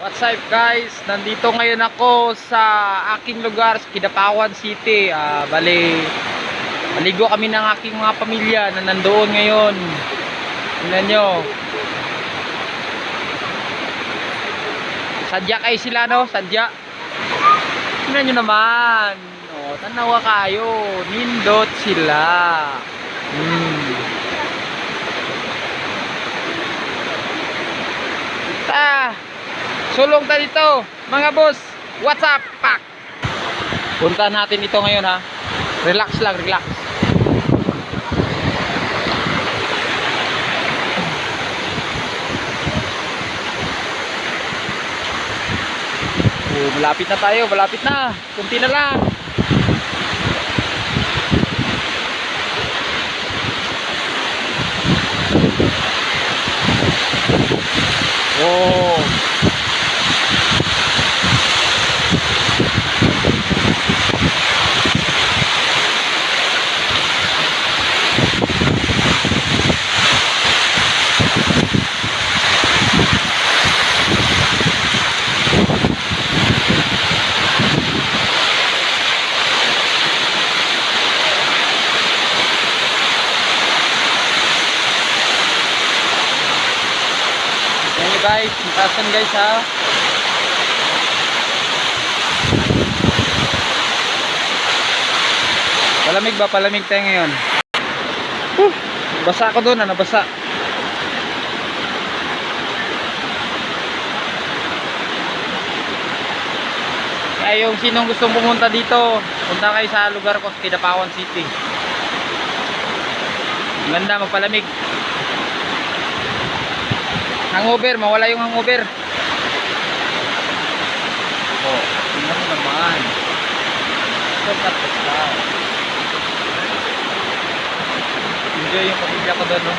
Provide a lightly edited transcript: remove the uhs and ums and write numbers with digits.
What's up guys? Nandito ngayon ako sa aking lugar sa Kidapawan City. Maligo kami ng aking mga pamilya na nandoon ngayon. Tingnan nyo. Sadya kayo sila, no? Sadya. Tingnan nyo naman. O, tanawa kayo. Nindot sila. Sulong ta dito mga boss. What's up pak? Puntahan natin ito ngayon ha. Relax lang, relax. Malapit na tayo, malapit na. Kunti na lang. Oh. Guys, matasan guys ha. Palamig ba? Palamig tayo ngayon. Basa ako doon, nabasa. Kaya yung sinong gustong pumunta dito, punta kayo sa lugar ko sa Kidapawan City. Ganda, magpalamig. Hangover, mawala yung hangover. Oh, tingnan mo naman. Enjoy yung pamilya ko doon, no?